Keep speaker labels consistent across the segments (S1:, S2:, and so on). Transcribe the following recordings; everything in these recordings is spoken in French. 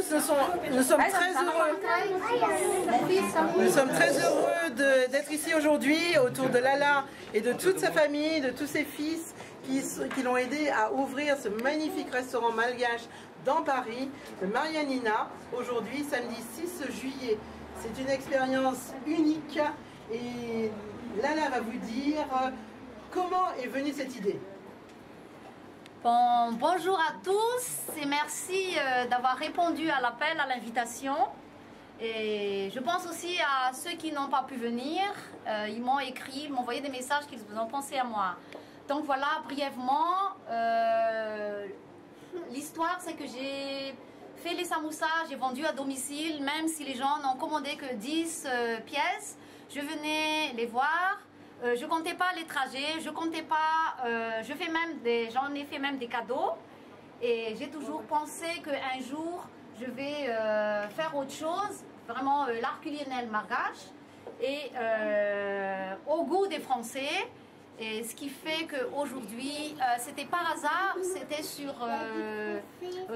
S1: tous, nous sommes très heureux. Nous sommes très heureux d'être ici aujourd'hui autour de Lala et de toute sa famille, de tous ses fils qui l'ont aidé à ouvrir ce magnifique restaurant malgache dans Paris, le Marianina, aujourd'hui, samedi 6 juillet. C'est une expérience unique et Lala va vous dire comment est venue cette idée.
S2: Bon, bonjour à tous et merci d'avoir répondu à l'appel, à l'invitation. Et je pense aussi à ceux qui n'ont pas pu venir. Ils m'ont écrit, ils m'ont envoyé des messages qu'ils ont pensé à moi. Donc voilà, brièvement, l'histoire c'est que j'ai fait les samoussas, j'ai vendu à domicile, même si les gens n'ont commandé que 10 pièces. Je venais les voir. Je comptais pas les trajets, je comptais pas, j'en ai fait même des cadeaux et j'ai toujours pensé qu'un jour je vais faire autre chose, vraiment l'art culinaire malgache et au goût des Français. Et ce qui fait qu'aujourd'hui, c'était par hasard, c'était sur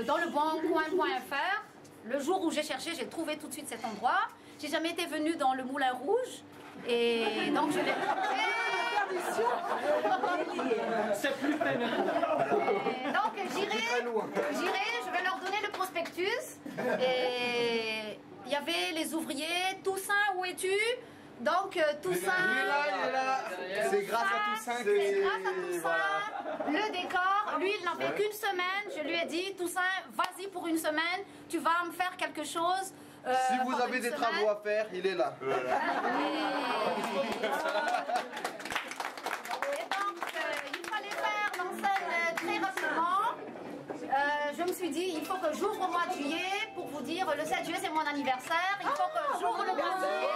S2: dans le boncoin.fr. Le jour où j'ai cherché, j'ai trouvé tout de suite cet endroit. J'ai jamais été venue dans le Moulin Rouge. Et donc je l'ai
S3: C'est plus peine.
S2: Donc j'irai, je vais leur donner le prospectus. Et il y avait les ouvriers. Toussaint, où es-tu? Donc Toussaint.
S4: Il est là. C'est grâce à Toussaint.
S2: C'est grâce à Toussaint. Le décor, lui il n'en fait qu'une semaine. Je lui ai dit, Toussaint, vas-y pour une semaine. Tu vas me faire quelque chose.
S4: Si vous avez des travaux à faire, il est là.
S2: Et donc, il fallait faire l'enseigne très rapidement. Je me suis dit, il faut que j'ouvre au mois de juillet pour vous dire, le 7 juillet c'est mon anniversaire, il faut que j'ouvre le mois de juillet.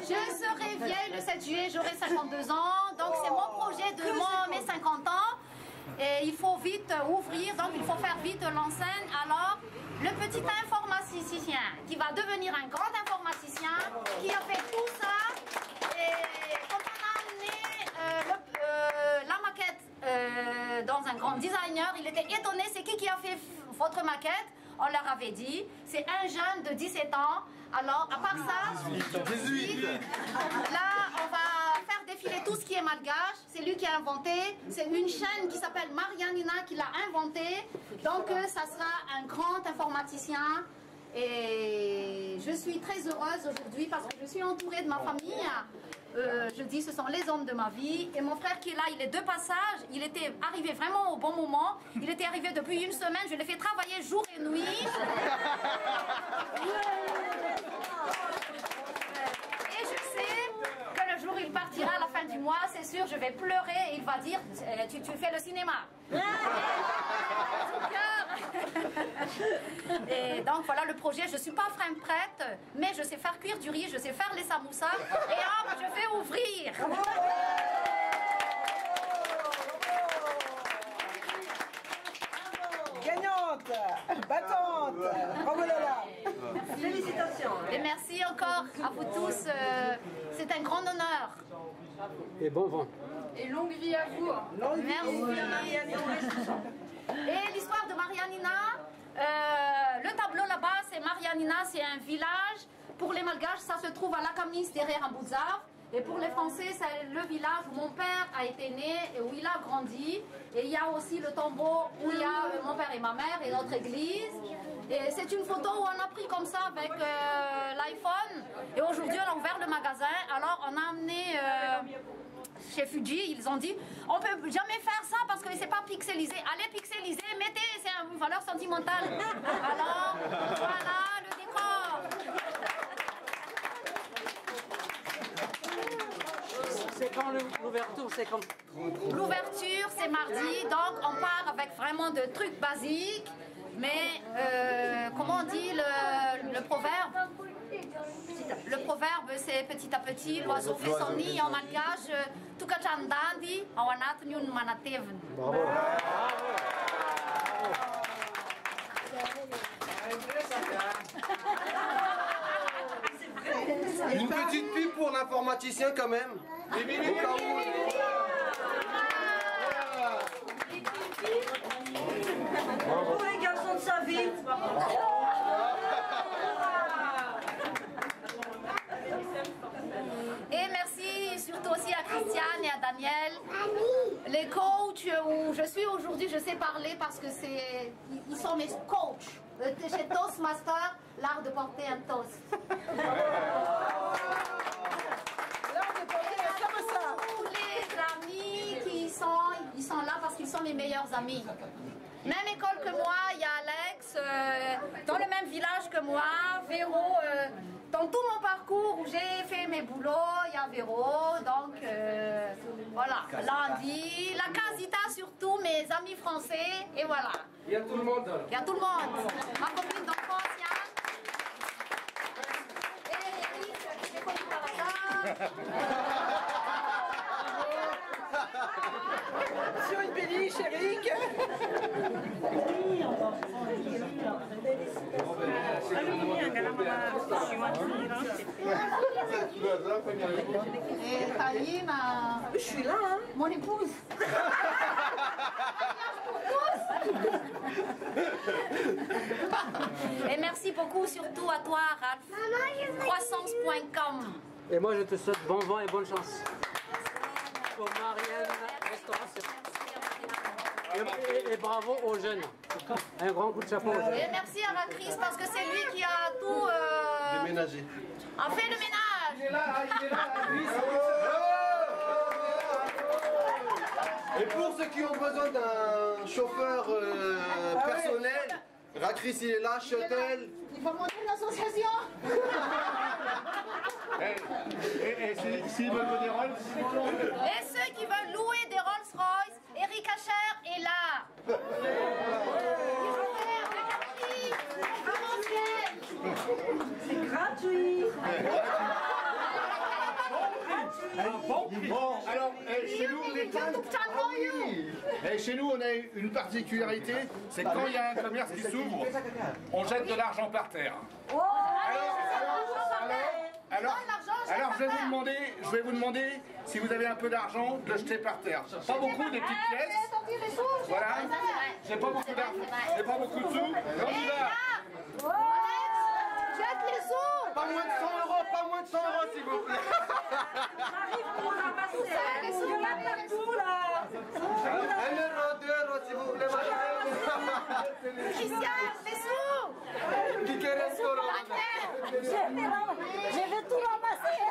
S2: Je serai vieille le 7 juillet, j'aurai 52 ans, donc c'est mon projet de mes 50 ans. Et il faut vite ouvrir, donc il faut faire vite l'enseigne. Alors, le petit informaticien qui va devenir un grand informaticien, qui a fait tout ça. Et quand on a amené la maquette dans un grand designer, il était étonné, c'est qui a fait votre maquette? On leur avait dit, c'est un jeune de 17 ans. Alors, à part ça, 18. Là, on va faire défiler tout ce qui est malgache. C'est lui qui a inventé. C'est une chaîne qui s'appelle Marianina qui l'a inventé. Donc, ça sera un grand informaticien. Et je suis très heureuse aujourd'hui parce que je suis entourée de ma famille. Je dis, ce sont les hommes de ma vie. Et mon frère qui est là, il est de passage. Il était arrivé vraiment au bon moment. Il était arrivé depuis une semaine. Je l'ai fait travailler jour et nuit. Et je sais que le jour où il partira à la fin du mois, c'est sûr, je vais pleurer et il va dire, tu fais le cinéma. Et donc voilà le projet, je ne suis pas prête, mais je sais faire cuire du riz, je sais faire les samoussas et hop, je vais ouvrir.
S1: Gagnante, battante, bravo Lala.
S2: Félicitations. Et merci encore à vous tous, c'est un grand honneur.
S3: Et bon vent.
S5: Et longue vie à vous.
S2: Merci. Et l'histoire de Marianina, le tableau là-bas, c'est Marianina, c'est un village. Pour les Malgaches, ça se trouve à Lakamis, derrière Ambouzav. Et pour les Français, c'est le village où mon père a été né et où il a grandi. Et il y a aussi le tombeau où il y a mon père et ma mère et notre église. Et c'est une photo où on a pris comme ça avec l'iPhone. Et aujourd'hui, on a ouvert le magasin. Alors, on a amené... chez Fuji, ils ont dit on peut jamais faire ça parce que c'est pas pixelisé. Allez pixeliser, mettez, c'est une valeur sentimentale. Alors, voilà le décor.
S3: C'est quand l'ouverture? C'est quand?
S2: L'ouverture, c'est mardi, donc on part avec vraiment de trucs basiques. Mais, comment on dit le proverbe? Le proverbe, c'est petit à petit, l'oiseau fait son nid en malgache. Tukachandandi, awanat nyun manateven.
S3: Bravo.
S4: Une petite pub pour l'informaticien quand même. Au cas où.
S6: Pour les garçons de sa vie.
S2: Et merci surtout aussi à Christiane et à Daniel. Les coachs où je suis aujourd'hui, je sais parler parce que ils sont mes coachs. Chez Toastmaster, l'art de porter un toast. Tous les amis qui ils sont là parce qu'ils sont mes meilleurs amis. Même école que moi, il y a Alex, dans le même village que moi, Véro, dans tout mon parcours où j'ai fait mes boulots, il y a Véro, donc voilà, Lundi, la Casita surtout, mes amis français, et voilà.
S3: Il y a tout le monde.
S2: Il y a tout le monde. Ma copine d'enfance, Yann. Et Eric, j'ai connu par hasard.
S1: Sur une péniche, Eric.
S2: Et Taïm, je suis là, hein. Mon épouse. Et merci beaucoup surtout à toi, Ralph. Croissance.com.
S3: Et moi, je te souhaite bon vent et bonne chance. Pour Marianne, restauration. Et bravo aux jeunes. Un grand coup de chapeau aux jeunes.
S2: Et merci à Chris parce que c'est lui qui a tout
S4: Déménager.
S2: a fait le ménage.
S4: Il est là, lui, Et pour ceux qui ont besoin d'un chauffeur personnel, Racris il est là, Shuttle.
S2: Il faut monter l'association.
S7: Et s'ils veulent des Rolls,
S2: Et ceux qui veulent louer des Rolls-Royce, Eric Hacher est là. Il faut faire le quartier,
S6: C'est gratuit.
S7: bon, alors chez nous, chez nous, on a une particularité, c'est quand il y a un commerce qui s'ouvre, on jette de l'argent par terre. Alors je vais vous demander si vous avez un peu d'argent de le jeter par terre. Pas beaucoup, des petites pièces. Voilà. J'ai pas beaucoup d'argent, j'ai pas beaucoup de sous. On y va.
S2: Jette les sous.
S4: Pas moins de 100 euros, pas moins de 100 euros s'il vous plaît.
S6: J'arrive pour ramasser. Il y en a partout là.
S4: 1 euro, 2 euros s'il vous plaît.
S2: Christian, les sous.
S4: Qui reste
S6: Je vais tout ramasser.